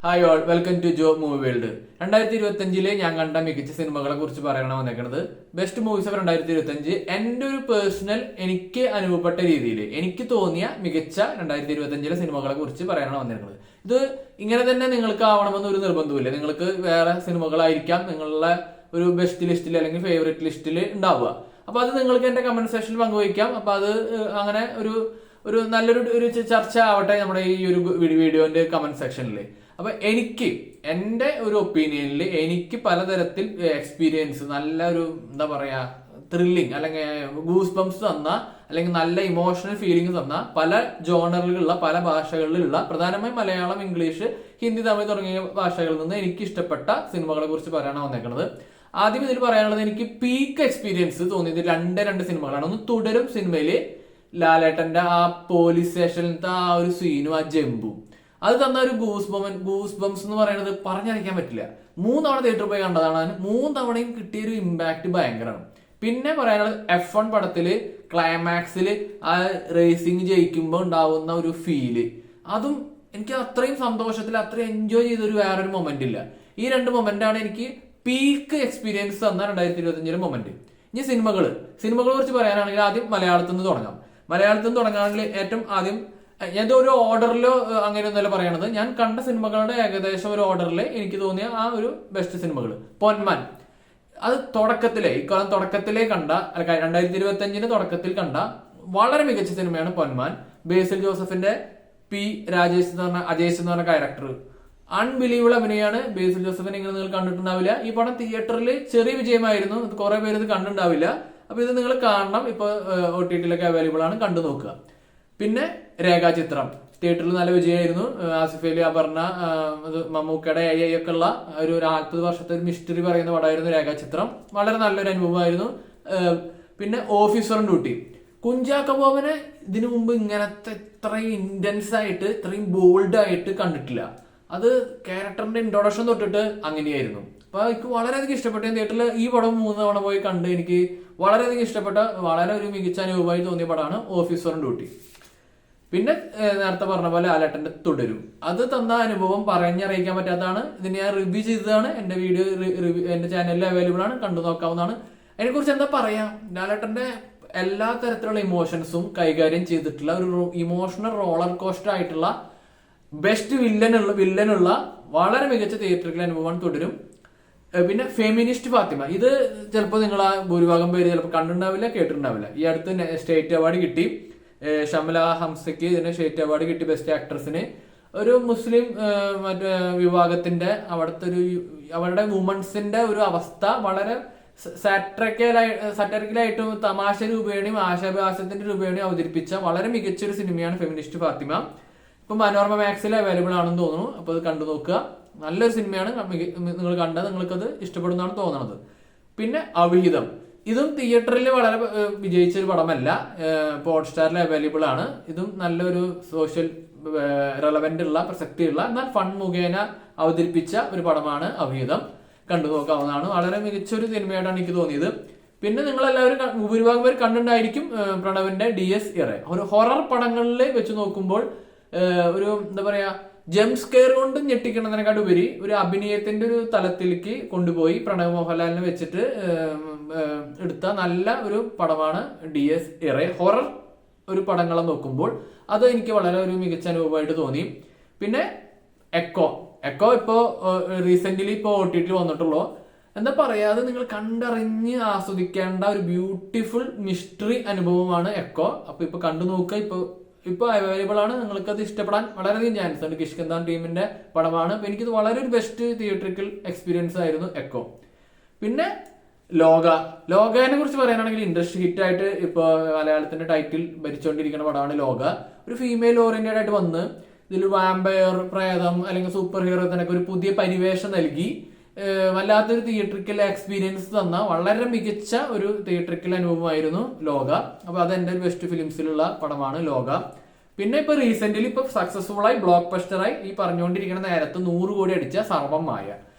Hi all, welcome to Jo movie world. 2025 ഞാൻ കണ്ട മികച്ച സിനിമകളെ കുറിച്ച് പറയണം വന്നേക്കുന്നത്. ബെസ്റ്റ് മൂവീസ് ഓഫ് 2025 എന്റെ ഒരു പേഴ്സണൽ എനിക്ക് അനുഭവപ്പെട്ട രീതിയിൽ എനിക്ക് തോന്നിയ മികച്ച 2025 സിനിമകളെ കുറിച്ച് പറയാനാണ് വന്നിരിക്കുന്നത്. ഇത് ഇങ്ങനെ തന്നെ നിങ്ങൾക്ക് ആവണമെന്ന് ഒരു നിർബന്ധമില്ല. നിങ്ങൾക്ക് വേറെ സിനിമകളായിരിക്കാം നിങ്ങളുടെ ഒരു ബെസ്റ്റ് ലിസ്റ്റിൽ അല്ലെങ്കിൽ ഫേവറേറ്റ് ലിസ്റ്റിൽ ഉണ്ടാവുക. അപ്പൊ അത് നിങ്ങൾക്ക് എന്റെ കമന്റ് സെക്ഷനിൽ പങ്കുവയ്ക്കാം. അപ്പൊ അത് അങ്ങനെ ഒരു ഒരു നല്ലൊരു ഒരു ചർച്ച ആവട്ടെ നമ്മുടെ ഈ ഒരു വീഡിയോന്റെ കമന്റ് സെക്ഷനിൽ. അപ്പൊ എനിക്ക് എന്റെ ഒരു ഒപ്പീനിയനിൽ എനിക്ക് പലതരത്തിൽ എക്സ്പീരിയൻസ് നല്ല ഒരു എന്താ പറയാ ത്രില്ലിങ് അല്ലെങ്കിൽ ഗൂസ് ബംസ് തന്ന അല്ലെങ്കിൽ നല്ല ഇമോഷണൽ ഫീലിംഗ് തന്ന പല ജോണറിലുള്ള പല ഭാഷകളിലുള്ള പ്രധാനമായും മലയാളം, ഇംഗ്ലീഷ്, ഹിന്ദി, തമിഴ് തുടങ്ങിയ ഭാഷകളിൽ നിന്ന് എനിക്ക് ഇഷ്ടപ്പെട്ട സിനിമകളെ കുറിച്ച് പറയാനാണ് വന്നേക്കുന്നത്. ആദ്യം ഇതിൽ പറയാനുള്ളത് എനിക്ക് പീക്ക് എക്സ്പീരിയൻസ് തോന്നിയത് രണ്ട് സിനിമകളാണ്. ഒന്ന് തുടരും സിനിമയില് ലാലേട്ടന്റെ ആ പോലീസ് സ്റ്റേഷനിലത്തെ ആ ഒരു സീനും ആ ജമ്പും അത് തന്ന ഒരു ഗൂസ് ബംസ് എന്ന് പറയുന്നത് പറഞ്ഞറിയിക്കാൻ പറ്റില്ല. 3 തവണ തിയേറ്ററിൽ പോയി കണ്ടതാണ്. 3 തവണയും കിട്ടിയ ഒരു ഇമ്പാക്ട് ഭയങ്കരമാണ്. പിന്നെ പറയാനുള്ളത് F1 പടത്തില് ക്ലൈമാക്സിൽ ആ റേസിംഗ് ജയിക്കുമ്പോൾ ഉണ്ടാവുന്ന ഒരു ഫീല്, അതും എനിക്ക് അത്രയും സന്തോഷത്തിൽ അത്രയും എൻജോയ് ചെയ്തൊരു വേറൊരു മൊമെന്റ് ഇല്ല. ഈ 2 മൊമെന്റാണ് എനിക്ക് പീക്ക് എക്സ്പീരിയൻസ് തന്ന 2025 മൊമെന്റ്. ഇനി സിനിമകളെ കുറിച്ച് പറയാനാണെങ്കിൽ ആദ്യം മലയാളത്തിൽ നിന്ന് തുടങ്ങാം. മലയാളത്തിൽ നിന്ന് തുടങ്ങുകയാണെങ്കിൽ ഏറ്റവും ആദ്യം ഞാൻ ഒരു ഓർഡറിലോ അങ്ങനെയൊന്നുമല്ല പറയണത്, ഞാൻ കണ്ട സിനിമകളുടെ ഏകദേശം ഒരു ഓർഡറിൽ എനിക്ക് തോന്നിയ ആ ഒരു ബെസ്റ്റ് സിനിമകൾ. പൊന്മാൻ അത് തുടക്കത്തിലേ കണ്ട 2025 തുടക്കത്തിൽ കണ്ട വളരെ മികച്ച സിനിമയാണ് പൊന്മാൻ. ബേസിൽ ജോസഫിന്റെ പി രാജേഷ് എന്ന് പറഞ്ഞ അജേഷ് എന്ന് പറഞ്ഞ ക്യാരക്ടർ അൺബിലീവബിൾ അഭിനയാണ്. ബേസിൽ ജോസഫിനെ ഇങ്ങനെ നിങ്ങൾ കണ്ടിട്ടുണ്ടാവില്ല. ഈ പടം തിയേറ്ററിൽ ചെറിയ വിജയമായിരുന്നു. കുറെ പേര് ഇത് കണ്ടിട്ടുണ്ടാവില്ല. അപ്പൊ ഇത് നിങ്ങൾ കാണണം. ഇപ്പൊ OTT അവൈലബിൾ ആണ്, കണ്ടു നോക്കുക. പിന്നെ രേഖാചിത്രം തിയേറ്ററിൽ നല്ല വിജയമായിരുന്നു. ആസിഫ് അലി, അപർണ, മമ്മൂക്കയുടെ ഒക്കെ ഉള്ള ഒരു 40 വർഷത്തെ ഒരു മിസ്റ്ററി പറയുന്ന പടമായിരുന്നു രേഖാചിത്രം. വളരെ നല്ലൊരു അനുഭവമായിരുന്നു. പിന്നെ ഓഫീസർ ഡ്യൂട്ടി, കുഞ്ചാക്കോ ബോബനെ ഇതിനു മുമ്പ് ഇങ്ങനത്തെ ഇത്രയും ഇന്റൻസ് ആയിട്ട് ഇത്രയും ബോൾഡ് ആയിട്ട് കണ്ടിട്ടില്ല. അത് ക്യാരക്ടറിന്റെ ഇൻട്രൊഡക്ഷൻ തൊട്ടിട്ട് അങ്ങനെയായിരുന്നു. അപ്പൊ എനിക്ക് വളരെയധികം ഇഷ്ടപ്പെട്ട തിയേറ്ററിൽ ഈ പടം 3 തവണ പോയി കണ്ട് എനിക്ക് വളരെയധികം ഇഷ്ടപ്പെട്ട വളരെ ഒരു മികച്ച അനുഭവമായി തോന്നിയ പടമാണ് ഓഫീസർ ഡ്യൂട്ടി. പിന്നെ നേരത്തെ പറഞ്ഞ പോലെ ലാലേട്ടന്റെ തുടരും, അത് തന്ന അനുഭവം പറഞ്ഞറിയിക്കാൻ പറ്റാത്തതാണ്. ഇത് ഞാൻ റിവ്യൂ ചെയ്തതാണ്. എന്റെ വീഡിയോ എന്റെ ചാനലിൽ അവൈലബിൾ ആണ്, കണ്ടു നോക്കാവുന്നതാണ്. അതിനെക്കുറിച്ച് എന്താ പറയാ, ലാലേട്ടന്റെ എല്ലാ തരത്തിലുള്ള ഇമോഷൻസും കൈകാര്യം ചെയ്തിട്ടുള്ള ഒരു ഇമോഷണൽ റോളർ കോസ്റ്റർ ആയിട്ടുള്ള ബെസ്റ്റ് വില്ലനുള്ള വളരെ മികച്ച തിയേറ്ററിലെ അനുഭവമാണ് തുടരും. പിന്നെ ഫെമിനിസ്റ്റ് ഫാത്തിമ, ഇത് ചിലപ്പോൾ നിങ്ങൾ ഭൂരിഭാഗം പേര് ചിലപ്പോൾ കണ്ടിട്ടുണ്ടാവില്ല, കേട്ടിട്ടുണ്ടാവില്ല. ഈ അടുത്ത് സ്റ്റേറ്റ് അവാർഡ് കിട്ടി. ഷംല ഹംസയ്ക്ക് ഇതിന് സ്റ്റേറ്റ് അവാർഡ് കിട്ടി ബെസ്റ്റ് ആക്ട്രസിന്. ഒരു മുസ്ലിം മറ്റേ വിഭാഗത്തിന്റെ അവരുടെ വുമൺസിന്റെ ഒരു അവസ്ഥ വളരെ സാറ്ററിക്കലായിട്ടും തമാശ രൂപേണയും ആശാഭാസത്തിന്റെ രൂപേണയും അവതരിപ്പിച്ച വളരെ മികച്ചൊരു സിനിമയാണ് ഫെമിനിസ്റ്റ് ഫാത്തിമ. ഇപ്പൊ മനോരമ മാക്സിൽ അവൈലബിൾ ആണെന്ന് തോന്നുന്നു. അപ്പൊ അത് കണ്ടു നോക്കുക. നല്ലൊരു സിനിമയാണ്. നിങ്ങൾ കണ്ടാൽ നിങ്ങൾക്കത് ഇഷ്ടപ്പെടുന്നതാണ് തോന്നുന്നത്. പിന്നെ അവിഹിതം, ഇതും തിയേറ്ററിൽ വളരെ വിജയിച്ച ഒരു പടമല്ല, ഹോട്ട്സ്റ്റാറിൽ അവൈലബിൾ ആണ്. ഇതും നല്ലൊരു സോഷ്യൽ റെലവെന്റ് ഉള്ള പ്രസക്തിയുള്ള എന്നാൽ ഫൺ മുഖേന അവതരിപ്പിച്ച ഒരു പടമാണ് അവിഹിതം. കണ്ടു നോക്കാവുന്നതാണ്. വളരെ മികച്ചൊരു സിനിമയായിട്ടാണ് എനിക്ക് തോന്നിയത്. പിന്നെ നിങ്ങളെല്ലാവരും ഭൂരിഭാഗം പേര് കണ്ടിട്ടുണ്ടായിരിക്കും പ്രണവിന്റെ DS ഇറ. ഒരു ഹൊറർ പടങ്ങളിൽ വെച്ച് നോക്കുമ്പോൾ ഒരു എന്താ പറയാ ജംപ് സ്കെയർ കൊണ്ട് ഞെട്ടിക്കുന്നതിനെക്കാട്ട് ഉപരി ഒരു അഭിനയത്തിന്റെ ഒരു തലത്തിലേക്ക് കൊണ്ടുപോയി പ്രണവ് മോഹൻലാലിനെ വെച്ചിട്ട് എടുത്ത നല്ല ഒരു പടമാണ് DS ഇറ. ഹൊറർ ഒരു പടങ്ങളെ നോക്കുമ്പോൾ അത് എനിക്ക് വളരെ ഒരു മികച്ച അനുഭവമായിട്ട് തോന്നി. പിന്നെ എക്കോ ഇപ്പോ റീസെന്റ്ലി ഇപ്പോ OTT വന്നിട്ടുള്ളൂ. എന്താ പറയാ, അത് നിങ്ങൾ കണ്ടറിഞ്ഞ് ആസ്വദിക്കേണ്ട ഒരു ബ്യൂട്ടിഫുൾ മിസ്റ്ററി അനുഭവമാണ് എക്കോ. അപ്പൊ ഇപ്പൊ കണ്ടു നോക്കുക. ഇപ്പൊ അവൈലബിൾ ആണ്. നിങ്ങൾക്ക് അത് ഇഷ്ടപ്പെടാൻ വളരെയധികം ചാൻസ് ഉണ്ട്. കിഷ്കിന്താൻ ടീമിന്റെ പടമാണ്. എനിക്കിത് വളരെ ഒരു ബെസ്റ്റ് തിയേറ്ററിക്കൽ എക്സ്പീരിയൻസ് ആയിരുന്നു എക്കോ. പിന്നെ ലോകനെ കുറിച്ച് പറയാനാണെങ്കിൽ ഇൻഡസ്ട്രി ഹിറ്റ് ആയിട്ട് ഇപ്പൊ മലയാളത്തിന്റെ ടൈറ്റിൽ ഭരിച്ചുകൊണ്ടിരിക്കുന്ന പടമാണ് ലോക. ഒരു ഫീമെയിൽ ഓറിയന്റഡ് ആയിട്ട് വന്ന് ഇതിൽ വാമ്പയർ, പ്രേതം അല്ലെങ്കിൽ സൂപ്പർ ഹീറോ ഇതിനൊക്കെ ഒരു പുതിയ പരിവേഷം നൽകി വല്ലാത്തൊരു തിയേറ്ററിക്കൽ എക്സ്പീരിയൻസ് തന്ന വളരെ മികച്ച ഒരു തിയേറ്ററിക്കൽ അനുഭവമായിരുന്നു ലോക. അപ്പൊ അത് എന്റെ ബെസ്റ്റ് ഫിലിംസിലുള്ള പടമാണ് ലോക. പിന്നെ ഇപ്പൊ റീസെന്റ്ലി ഇപ്പൊ സക്സസ്ഫുൾ ആയി ബ്ലോക്ക് ബസ്റ്ററായി ഈ പറഞ്ഞുകൊണ്ടിരിക്കുന്ന നേരത്ത് 100 കോടി അടിച്ച സർവമായ.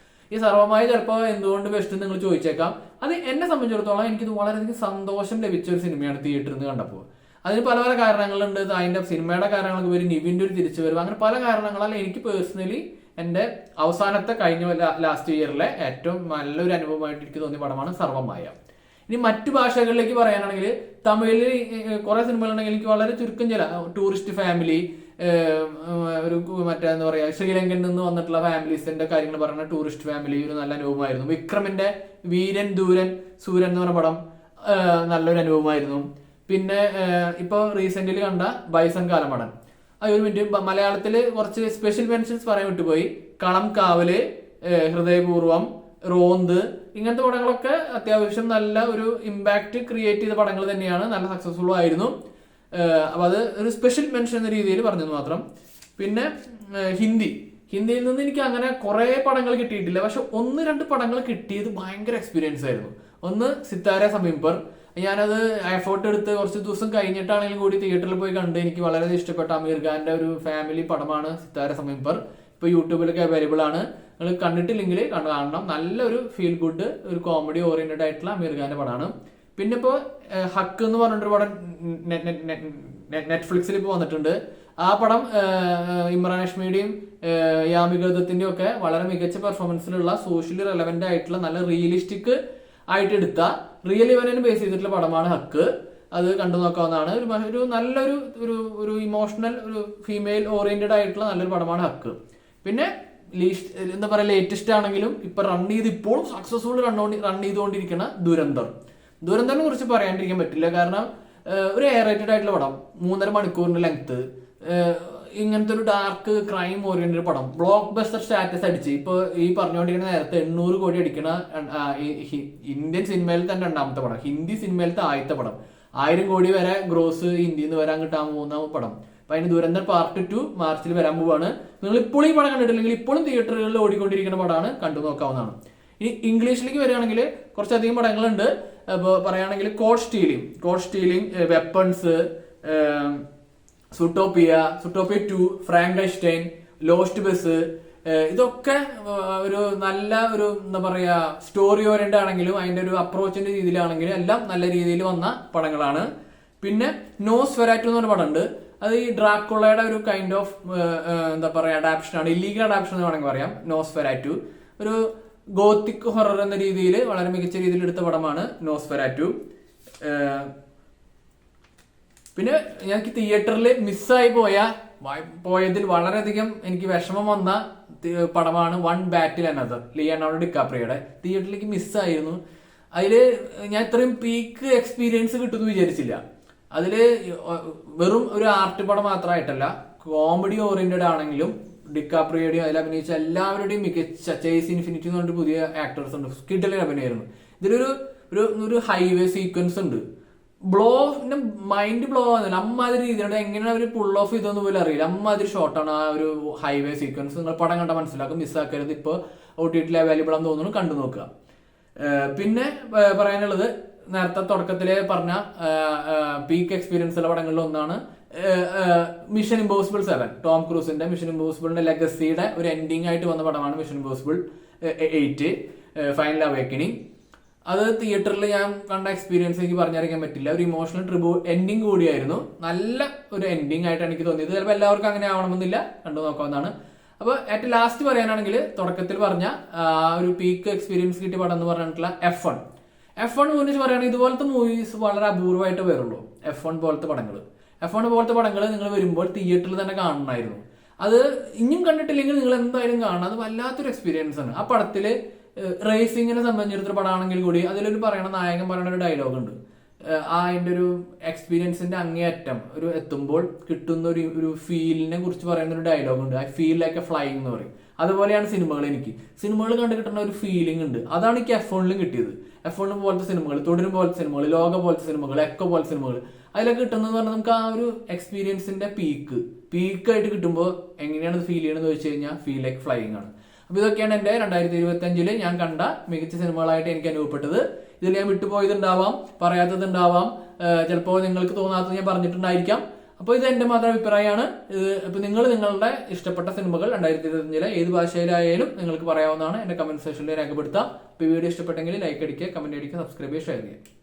ഈ സർവമായ ചിലപ്പോൾ എന്തുകൊണ്ട് ബെസ്റ്റ് നിങ്ങൾ ചോദിച്ചേക്കാം. അത് എന്നെ സംബന്ധിച്ചിടത്തോളം എനിക്കിത് വളരെയധികം സന്തോഷം ലഭിച്ച ഒരു സിനിമയാണ് തിയേറ്ററിൽ നിന്ന് കണ്ടപ്പോൾ. അതിന് പല പല കാരണങ്ങളുണ്ട്. അതിന്റെ സിനിമയുടെ കാരണങ്ങൾക്ക് പേര് നിവിന്റെ ഒരു തിരിച്ചുവരവ്, അങ്ങനെ പല കാരണങ്ങളാൽ എനിക്ക് പേഴ്സണലി എൻ്റെ അവസാനത്തെ കഴിഞ്ഞ ലാസ്റ്റ് ഇയറിലെ ഏറ്റവും നല്ലൊരു അനുഭവമായിട്ട് എനിക്ക് തോന്നിയ പടമാണ് സർവമായ. ഇനി മറ്റു ഭാഷകളിലേക്ക് പറയാനാണെങ്കിൽ തമിഴിൽ കുറെ സിനിമകളുണ്ടെങ്കിൽ എനിക്ക് വളരെ ചുരുക്കം ചില ടൂറിസ്റ്റ് ഫാമിലി, ഒരു മറ്റേ എന്താ പറയുക ശ്രീലങ്കയിൽ നിന്ന് വന്നിട്ടുള്ള ഫാമിലീസിന്റെ കാര്യങ്ങൾ പറയുന്ന ടൂറിസ്റ്റ് ഫാമിലി ഒരു നല്ല അനുഭവമായിരുന്നു. വിക്രമിന്റെ വീരൻ ദൂരൻ സൂരൻ എന്ന് പറഞ്ഞ പടം നല്ലൊരു അനുഭവമായിരുന്നു. പിന്നെ ഇപ്പൊ റീസെന്റ്ലി കണ്ട ബൈസൺ കാലമടൻ. ഒരു മിനിറ്റ്, മലയാളത്തില് കുറച്ച് സ്പെഷ്യൽ മെൻഷൻസ് പറയാൻ വിട്ടുപോയി. കളം കാവല്, ഹൃദയപൂർവം, റോന്ത്, ഇങ്ങനത്തെ പടങ്ങളൊക്കെ അത്യാവശ്യം നല്ല ഒരു ഇമ്പാക്ട് ക്രിയേറ്റ് ചെയ്ത പടങ്ങൾ തന്നെയാണ്, നല്ല സക്സസ്ഫുൾ ആയിരുന്നു. അപ്പൊ അത് ഒരു സ്പെഷ്യൽ മെൻഷൻ എന്ന രീതിയിൽ പറഞ്ഞത് മാത്രം. പിന്നെ ഹിന്ദിയിൽ നിന്ന് എനിക്ക് അങ്ങനെ കുറെ പടങ്ങൾ കിട്ടിയിട്ടില്ല, പക്ഷെ 1-2 പടങ്ങൾ കിട്ടിയത് ഭയങ്കര എക്സ്പീരിയൻസ് ആയിരുന്നു. ഒന്ന് സിത്താര സമീം പർ, ഞാനത് എഫേർട്ട് എടുത്ത് കുറച്ച് ദിവസം കഴിഞ്ഞിട്ടാണെങ്കിലും കൂടി തിയേറ്ററിൽ പോയി കണ്ട് എനിക്ക് വളരെ ഇഷ്ടപ്പെട്ട അമീർ ഖാന്റെ ഒരു ഫാമിലി പടമാണ് സിത്താര സമീം പർ. ഇപ്പൊ യൂട്യൂബിലൊക്കെ അവൈലബിൾ ആണ്, നിങ്ങൾ കണ്ടിട്ടില്ലെങ്കിൽ കാണണം. നല്ലൊരു ഫീൽ ഗുഡ്, ഒരു കോമഡി ഓറിയന്റഡ് ആയിട്ടുള്ള അമീർ ഖാന്റെ പടമാണ്. പിന്നെ ഇപ്പോ ഹക്ക് എന്ന് പറഞ്ഞിട്ടൊരു പടം നെറ്റ്ഫ്ലിക്സിൽ ഇപ്പോൾ വന്നിട്ടുണ്ട്. ആ പടം ഇമ്രാൻ ഹഷ്മിയുടെയും യാമിക ദത്തിന്റെയും ഒക്കെ വളരെ മികച്ച പെർഫോമൻസിലുള്ള സോഷ്യലി റെലവെന്റ് ആയിട്ടുള്ള നല്ല റിയലിസ്റ്റിക് ആയിട്ട് എടുത്ത റിയൽ ഇവന്റിനെ ബേസ് ചെയ്തിട്ടുള്ള പടമാണ് ഹക്ക്. അത് കണ്ടു നോക്കാവുന്നതാണ്. ഒരു നല്ലൊരു ഒരു ഇമോഷണൽ, ഒരു ഫീമെയിൽ ഓറിയന്റഡ് ആയിട്ടുള്ള നല്ലൊരു പടമാണ് ഹക്ക്. പിന്നെ എന്താ പറയുക, ലേറ്റസ്റ്റ് ആണെങ്കിലും ഇപ്പൊ ഇപ്പോഴും സക്സസ്ഫുൾ റൺ ചെയ്തുകൊണ്ടിരിക്കുന്ന ദുരന്തറിനെ കുറിച്ച് പറയാണ്ടിരിക്കാൻ പറ്റില്ല. കാരണം ഒരു എയർ റേറ്റഡ് ആയിട്ടുള്ള പടം, 3.5 മണിക്കൂറിന്റെ ലെങ്ത്, ഇങ്ങനത്തെ ഒരു ഡാർക്ക് ക്രൈം ഓറിയന്റഡ് പടം, ബ്ലോക്ക് ബസ്റ്റർ സ്റ്റാറ്റസ് അടിച്ച് ഇപ്പൊ ഈ പറഞ്ഞുകൊണ്ടിരിക്കുന്ന നേരത്തെ 800 കോടി അടിക്കുന്ന ഇന്ത്യൻ സിനിമയിൽ തന്നെ 2ാമത്തെ പടം, ഹിന്ദി സിനിമയിലത്തെ ആദ്യത്തെ പടം, 1000 കോടി വരെ ഗ്രോസ് ഇന്ത്യയിൽ നിന്ന് വരാൻ കിട്ടാൻ പോകുന്ന പടം. അപ്പൊ അതിന് ദുരന്തർ പാർട്ട് 2 മാർച്ചിൽ വരാൻ പോവാണ്. നിങ്ങൾ ഇപ്പോഴും ഈ പടം കണ്ടിട്ടില്ലെങ്കിൽ ഇപ്പോഴും തിയേറ്ററുകളിൽ ഓടിക്കൊണ്ടിരിക്കുന്ന പടമാണ്, കണ്ടു നോക്കാവുന്നതാണ്. ഇനി ഇംഗ്ലീഷിലേക്ക് വരികയാണെങ്കിൽ കുറച്ചധികം പടങ്ങളുണ്ട്. ഇപ്പോൾ പറയുകയാണെങ്കിൽ code stealing, weapons, Zootopia 2, Frankenstein, lost bus, ഇതൊക്കെ ഒരു നല്ല ഒരു എന്താ പറയാ സ്റ്റോറി ഓറിയന്റഡ് ആണെങ്കിലും അതിന്റെ ഒരു അപ്രോച്ചിന്റെ രീതിയിലാണെങ്കിലും എല്ലാം നല്ല രീതിയിൽ വന്ന പടങ്ങളാണ്. പിന്നെ നോസ്ഫെറാറ്റു എന്ന് പറഞ്ഞ പടമുണ്ട്. അത് ഈ ഡ്രാക്കുളയുടെ ഒരു കൈൻഡ് ഓഫ് എന്താ പറയാ അഡാപ്ഷൻ ആണ്, ഇല്ലീഗൽ അഡാപ്ഷൻ എന്ന് വേണമെങ്കിൽ പറയാം. നോസ്ഫെറാറ്റു ഒരു ഗോത്തിക് ഹൊറർ എന്ന രീതിയിൽ വളരെ മികച്ച രീതിയിൽ എടുത്ത പടമാണ് നോസ്ഫെറാറ്റു. പിന്നെ ഞങ്ങൾക്ക് തിയേറ്ററിൽ മിസ്സായി പോയതിൽ വളരെയധികം എനിക്ക് വിഷമം വന്ന പടമാണ് വൺ ബാറ്റിൽ അനദർ, ലിയോണാർഡോ ഡിക്കാപ്രിയോയുടെ. തിയേറ്ററിലേക്ക് മിസ്സായിരുന്നു. അതില് ഞാൻ ഇത്രയും പീക്ക് എക്സ്പീരിയൻസ് കിട്ടുമെന്ന് വിചാരിച്ചില്ല. അതില് വെറും ഒരു ആർട്ട് പടം മാത്രമായിട്ടല്ല, കോമഡി ഓറിയന്റഡ് ആണെങ്കിലും ഡിക്കാപ്രിയോടെയും അതിൽ അഭിനയിച്ച എല്ലാവരുടെയും മികച്ച ചേസ് ഇൻഫിനിറ്റി എന്ന് പറഞ്ഞിട്ട് പുതിയ ആക്ടേഴ്സ് ഉണ്ട്, സ്കിഡിലെ അഭിനയമായിരുന്നു. ഇതിലൊരു ഒരു ഹൈവേ സീക്വൻസ് ഉണ്ട്, മൈൻഡ് ബ്ലോ ആകുന്നില്ല. അമ്മാതിരി രീതിയിലുണ്ട്, എങ്ങനെയാണ് അവർ പുൾ ഓഫ് ചെയ്തെന്ന് പോലും അറിയില്ല. അമ്മാതിരി ഷോട്ടാണ് ആ ഒരു ഹൈവേ സീക്വൻസ്. നിങ്ങൾ പടം കണ്ടാൽ മനസ്സിലാക്കും, മിസ്സാക്കരുത്. ഇപ്പോൾ OTT അവൈലബിൾ ആണെന്ന് തോന്നുന്നു, കണ്ടു നോക്കുക. പിന്നെ പറയാനുള്ളത് നേരത്തെ തുടക്കത്തിലെ പറഞ്ഞ പീക്ക് എക്സ്പീരിയൻസ് ഉള്ള പടങ്ങളിൽ ഒന്നാണ് മിഷൻ ഇമ്പോസിബിൾ 7, ടോം ക്രൂസിന്റെ മിഷൻ ഇമ്പോസിബിളിന്റെ ലെഗസിയുടെ ഒരു എൻഡിങ് ആയിട്ട് വന്ന പടമാണ് മിഷൻ ഇമ്പോസിബിൾ 8 ഫൈനൽ അവേക്കനിങ്. അത് തിയേറ്ററിൽ ഞാൻ കണ്ട എക്സ്പീരിയൻസ് എനിക്ക് പറഞ്ഞറിയിക്കാൻ പറ്റില്ല. ഒരു ഇമോഷണൽ എൻഡിങ് കൂടിയായിരുന്നു, നല്ല ഒരു എൻഡിങ് ആയിട്ടാണ് എനിക്ക് തോന്നിയത്. ചിലപ്പോൾ എല്ലാവർക്കും അങ്ങനെ ആവണമെന്നില്ല, കണ്ടു നോക്കാവുന്നതാണ്. അപ്പോൾ ഏറ്റവും ലാസ്റ്റ് പറയാനാണെങ്കിൽ തുടക്കത്തിൽ പറഞ്ഞ ഒരു പീക്ക് എക്സ്പീരിയൻസ് കിട്ടിയ പടം എന്ന് പറഞ്ഞിട്ടുള്ള F1 കുറിച്ച് പറയുകയാണെങ്കിൽ ഇതുപോലത്തെ മൂവീസ് വളരെ അപൂർവമായിട്ട് വരുള്ളൂ. F1 പോലത്തെ പടങ്ങൾ നിങ്ങൾ വരുമ്പോൾ തിയേറ്ററിൽ തന്നെ കാണണമായിരുന്നു. അത് ഇനിയും കണ്ടിട്ടില്ലെങ്കിൽ നിങ്ങൾ എന്തായാലും കാണണം, അത് വല്ലാത്തൊരു എക്സ്പീരിയൻസ് ആണ്. ആ പടത്തില് റേസിങ്ങിനെ സംബന്ധിച്ചിടത്തൊരു പടമാണെങ്കിൽ കൂടി അതിലൊരു നായകൻ പറയുന്ന ഒരു ഡയലോഗ് ഉണ്ട്. അതിന്റെ ഒരു എക്സ്പീരിയൻസിന്റെ അങ്ങേയറ്റം ഒരു എത്തുമ്പോൾ കിട്ടുന്ന ഒരു ഫീലിനെ കുറിച്ച് പറയുന്ന ഒരു ഡയലോഗ് ഉണ്ട്. I feel like A flying എന്ന് പറയും. അതുപോലെയാണ് സിനിമകൾ കണ്ടു കിട്ടുന്ന ഒരു ഫീലിംഗ് ഉണ്ട്. അതാണ് എനിക്ക് F1 കിട്ടിയത്. F1 പോലത്തെ സിനിമകൾ, തുടരും പോലത്തെ സിനിമകൾ, ലോക പോലത്തെ സിനിമകൾ, എക്കോ പോലത്തെ സിനിമകൾ, അതിലൊക്കെ കിട്ടുന്നത് പറഞ്ഞാൽ നമുക്ക് ആ ഒരു എക്സ്പീരിയൻസിന്റെ പീക്കായിട്ട് കിട്ടുമ്പോൾ എങ്ങനെയാണ് ഫീൽ ചെയ്യണമെന്ന് വെച്ച് കഴിഞ്ഞാൽ ഫീൽ ലൈക്ക് ഫ്ലൈയിങ് ആണ്. അപ്പൊ ഇതൊക്കെയാണ് എന്റെ 2025 ഞാൻ കണ്ട മികച്ച സിനിമകളായിട്ട് എനിക്ക് അനുഭവപ്പെട്ടത്. ഇതിൽ ഞാൻ വിട്ടുപോയതുണ്ടാവാം, പറയാത്തതുണ്ടാവാം, ചിലപ്പോൾ നിങ്ങൾക്ക് തോന്നാത്തത് ഞാൻ പറഞ്ഞിട്ടുണ്ടായിരിക്കാം. അപ്പോൾ ഇത് എന്റെ മാത്രം അഭിപ്രായമാണ്. ഇപ്പൊ നിങ്ങളുടെ ഇഷ്ടപ്പെട്ട സിനിമകൾ 2025 ഏത് ഭാഷയിലായാലും നിങ്ങൾക്ക് പറയാവുന്നതാണ്. എന്റെ കമന്റ് സെക്ഷനിൽ രേഖപ്പെടുത്താം. അപ്പോൾ ഈ വീഡിയോ ഇഷ്ടപ്പെട്ടെങ്കിൽ ലൈക്ക് അടിക്കുക, കമന്റ് അടിക്കുക, സബ്സ്ക്രൈബ് ചെയ്യുക, ഷെയർ ചെയ്യുക.